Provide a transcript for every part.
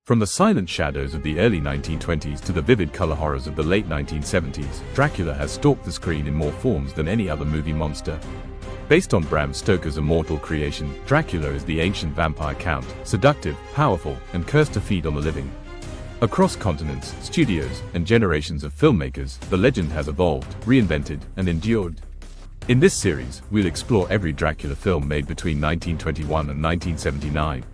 From the silent shadows of the early 1920s to the vivid color horrors of the late 1970s, Dracula has stalked the screen in more forms than any other movie monster. Based on Bram Stoker's immortal creation, Dracula is the ancient vampire count, seductive, powerful, and cursed to feed on the living. Across continents, studios, and generations of filmmakers, the legend has evolved, reinvented, and endured. In this series, we'll explore every Dracula film made between 1921 and 1979.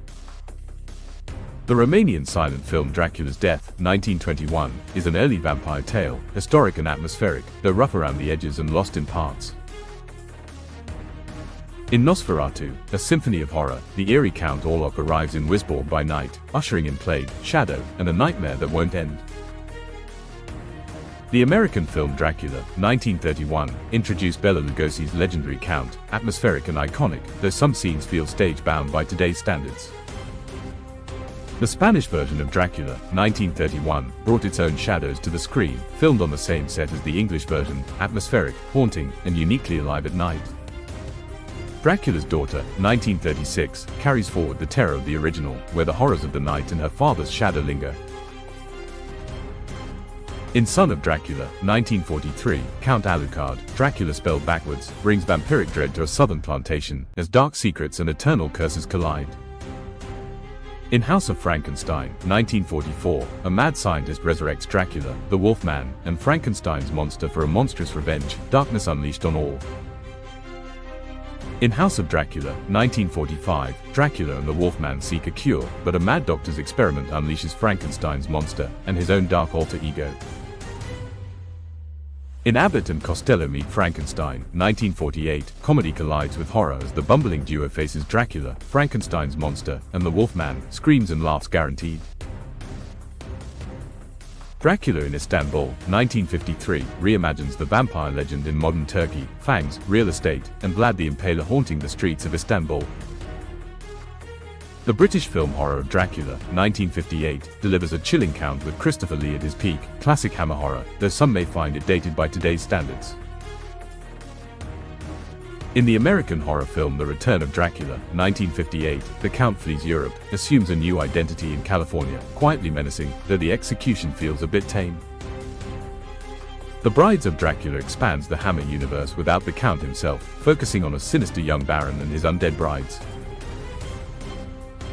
The Romanian silent film Dracula's Death, 1921, is an early vampire tale, historic and atmospheric, though rough around the edges and lost in parts. In Nosferatu, a symphony of horror, the eerie Count Orlok arrives in Wisborg by night, ushering in plague, shadow, and a nightmare that won't end. The American film Dracula, 1931, introduced Bela Lugosi's legendary Count, atmospheric and iconic, though some scenes feel stage-bound by today's standards. The Spanish version of Dracula, 1931, brought its own shadows to the screen, filmed on the same set as the English version, atmospheric, haunting, and uniquely alive at night. Dracula's Daughter, 1936, carries forward the terror of the original, where the horrors of the night and her father's shadow linger. In Son of Dracula, 1943, Count Alucard, Dracula spelled backwards, brings vampiric dread to a southern plantation, as dark secrets and eternal curses collide. In House of Frankenstein, 1944, a mad scientist resurrects Dracula, the Wolfman, and Frankenstein's monster for a monstrous revenge, darkness unleashed on all. In House of Dracula, 1945, Dracula and the Wolfman seek a cure, but a mad doctor's experiment unleashes Frankenstein's monster, and his own dark alter ego. In Abbott and Costello Meet Frankenstein, 1948, comedy collides with horror as the bumbling duo faces Dracula, Frankenstein's monster, and the Wolfman, screams and laughs guaranteed. Dracula in Istanbul, 1953, reimagines the vampire legend in modern Turkey, fangs, real estate, and Vlad the Impaler haunting the streets of Istanbul. The British film horror of Dracula, 1958, delivers a chilling count with Christopher Lee at his peak, classic hammer horror, though some may find it dated by today's standards. In the American horror film The Return of Dracula, 1958, the Count flees Europe, assumes a new identity in California, quietly menacing, though the execution feels a bit tame. The Brides of Dracula expands the Hammer universe without the Count himself, focusing on a sinister young baron and his undead brides.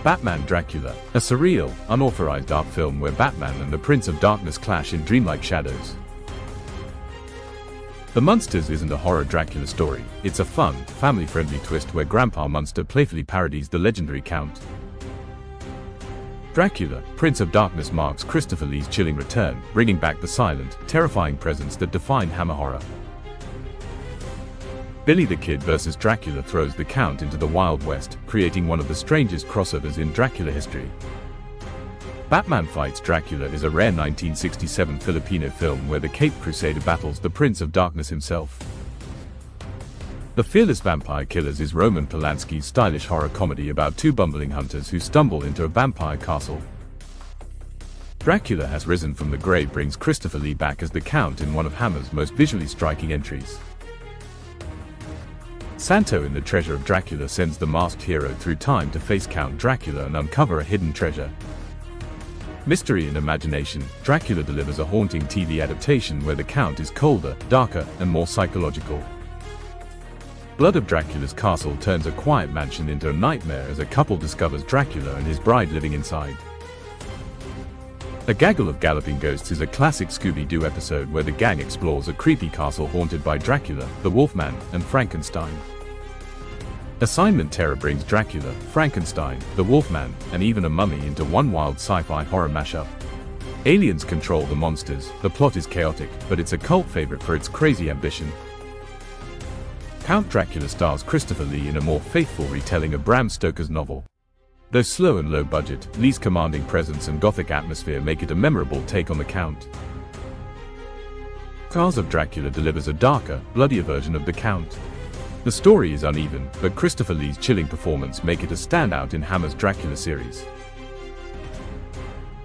Batman Dracula, a surreal, unauthorized art film where Batman and the Prince of Darkness clash in dreamlike shadows. The Munsters isn't a horror Dracula story, it's a fun, family-friendly twist where Grandpa Munster playfully parodies the legendary Count. Dracula, Prince of Darkness marks Christopher Lee's chilling return, bringing back the silent, terrifying presence that defined hammer horror. Billy the Kid vs. Dracula throws the Count into the Wild West, creating one of the strangest crossovers in Dracula history. Batman Fights Dracula is a rare 1967 Filipino film where the Cape Crusader battles the Prince of Darkness himself. The Fearless Vampire Killers is Roman Polanski's stylish horror comedy about two bumbling hunters who stumble into a vampire castle. Dracula Has Risen from the Grave brings Christopher Lee back as the Count in one of Hammer's most visually striking entries. Santo in The Treasure of Dracula sends the masked hero through time to face Count Dracula and uncover a hidden treasure. Mystery and Imagination, Dracula delivers a haunting TV adaptation where the Count is colder, darker, and more psychological. Blood of Dracula's castle turns a quiet mansion into a nightmare as a couple discovers Dracula and his bride living inside. A Gaggle of Galloping Ghosts is a classic Scooby-Doo episode where the gang explores a creepy castle haunted by Dracula, the Wolfman, and Frankenstein. Assignment Terror brings Dracula, Frankenstein, the Wolfman, and even a mummy into one wild sci-fi horror mashup. Aliens control the monsters, the plot is chaotic, but it's a cult favorite for its crazy ambition. Count Dracula stars Christopher Lee in a more faithful retelling of Bram Stoker's novel. Though slow and low budget, Lee's commanding presence and Gothic atmosphere make it a memorable take on the Count. Cars of Dracula delivers a darker, bloodier version of the Count. The story is uneven, but Christopher Lee's chilling performance make it a standout in Hammer's Dracula series.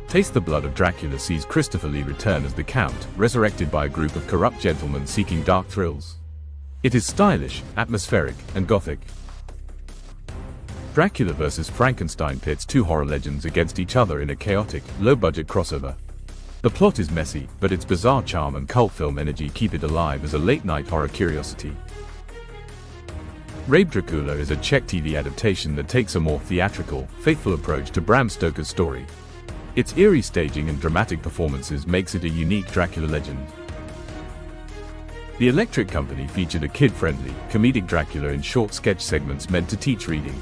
Taste the Blood of Dracula sees Christopher Lee return as the Count, resurrected by a group of corrupt gentlemen seeking dark thrills. It is stylish, atmospheric, and Gothic. Dracula vs. Frankenstein pits two horror legends against each other in a chaotic, low-budget crossover. The plot is messy, but its bizarre charm and cult film energy keep it alive as a late-night horror curiosity. Dracula is a Czech TV adaptation that takes a more theatrical, faithful approach to Bram Stoker's story. Its eerie staging and dramatic performances makes it a unique Dracula legend. The Electric Company featured a kid-friendly, comedic Dracula in short sketch segments meant to teach reading.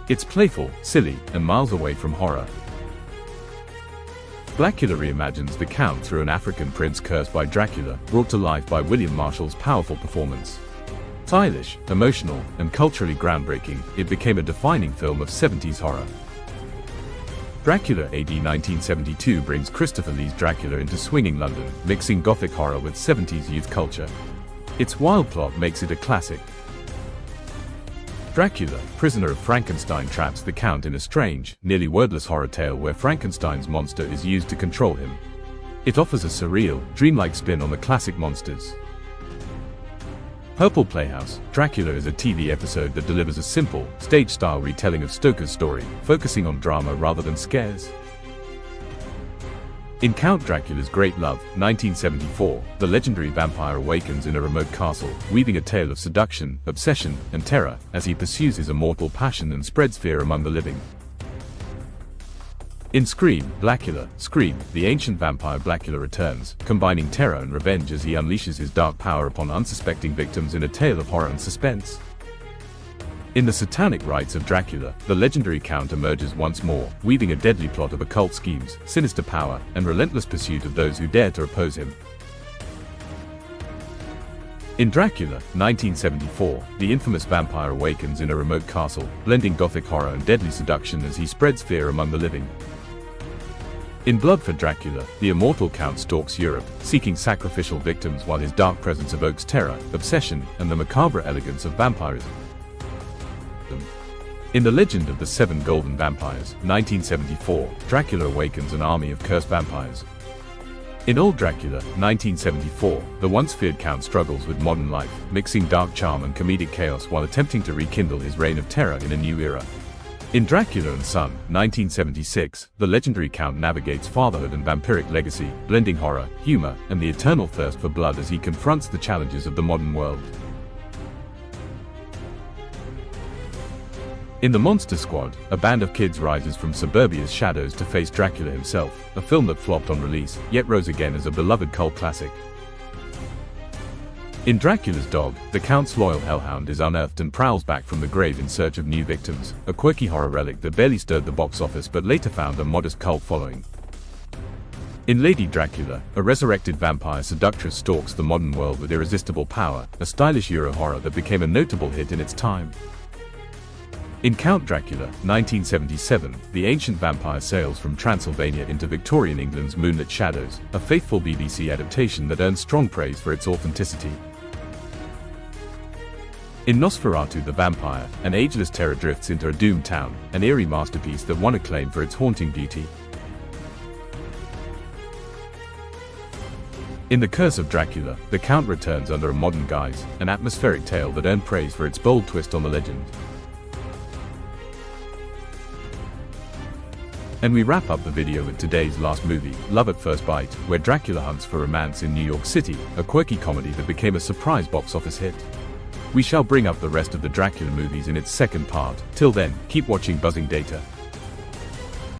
It's playful, silly, and miles away from horror. Dracula reimagines the Count through an African prince cursed by Dracula, brought to life by William Marshall's powerful performance. Stylish, emotional, and culturally groundbreaking, it became a defining film of 70s horror. Dracula AD 1972 brings Christopher Lee's Dracula into swinging London, mixing Gothic horror with 70s youth culture. Its wild plot makes it a classic. Dracula, prisoner of Frankenstein, traps the Count in a strange, nearly wordless horror tale where Frankenstein's monster is used to control him. It offers a surreal, dreamlike spin on the classic monsters. Purple Playhouse, Dracula is a TV episode that delivers a simple, stage-style retelling of Stoker's story, focusing on drama rather than scares. In Count Dracula's Great Love, 1974, the legendary vampire awakens in a remote castle, weaving a tale of seduction, obsession, and terror, as he pursues his immortal passion and spreads fear among the living. In Scream, Scream, the ancient vampire Dracula returns, combining terror and revenge as he unleashes his dark power upon unsuspecting victims in a tale of horror and suspense. In the satanic rites of Dracula, the legendary Count emerges once more, weaving a deadly plot of occult schemes, sinister power, and relentless pursuit of those who dare to oppose him. In Dracula, 1974, the infamous vampire awakens in a remote castle, blending Gothic horror and deadly seduction as he spreads fear among the living. In Blood for Dracula, the immortal Count stalks Europe, seeking sacrificial victims while his dark presence evokes terror, obsession, and the macabre elegance of vampirism. In The Legend of the Seven Golden Vampires, 1974, Dracula awakens an army of cursed vampires. In Old Dracula, 1974, the once-feared Count struggles with modern life, mixing dark charm and comedic chaos while attempting to rekindle his reign of terror in a new era. In Dracula and Son, 1976, the legendary Count navigates fatherhood and vampiric legacy, blending horror, humor, and the eternal thirst for blood as he confronts the challenges of the modern world. In The Monster Squad, a band of kids rises from suburbia's shadows to face Dracula himself, a film that flopped on release, yet rose again as a beloved cult classic. In Dracula's Dog, the Count's loyal hellhound is unearthed and prowls back from the grave in search of new victims, a quirky horror relic that barely stirred the box office but later found a modest cult following. In Lady Dracula, a resurrected vampire seductress stalks the modern world with irresistible power, a stylish Euro horror that became a notable hit in its time. In Count Dracula, 1977, the ancient vampire sails from Transylvania into Victorian England's moonlit shadows, a faithful BBC adaptation that earned strong praise for its authenticity. In Nosferatu the Vampire, an ageless terror drifts into a doomed town, an eerie masterpiece that won acclaim for its haunting beauty. In The Curse of Dracula, the Count returns under a modern guise, an atmospheric tale that earned praise for its bold twist on the legend. And we wrap up the video with today's last movie, Love at First Bite, where Dracula hunts for romance in New York City, a quirky comedy that became a surprise box office hit. We shall bring up the rest of the Dracula movies in its second part. Till then, keep watching Buzzing Data.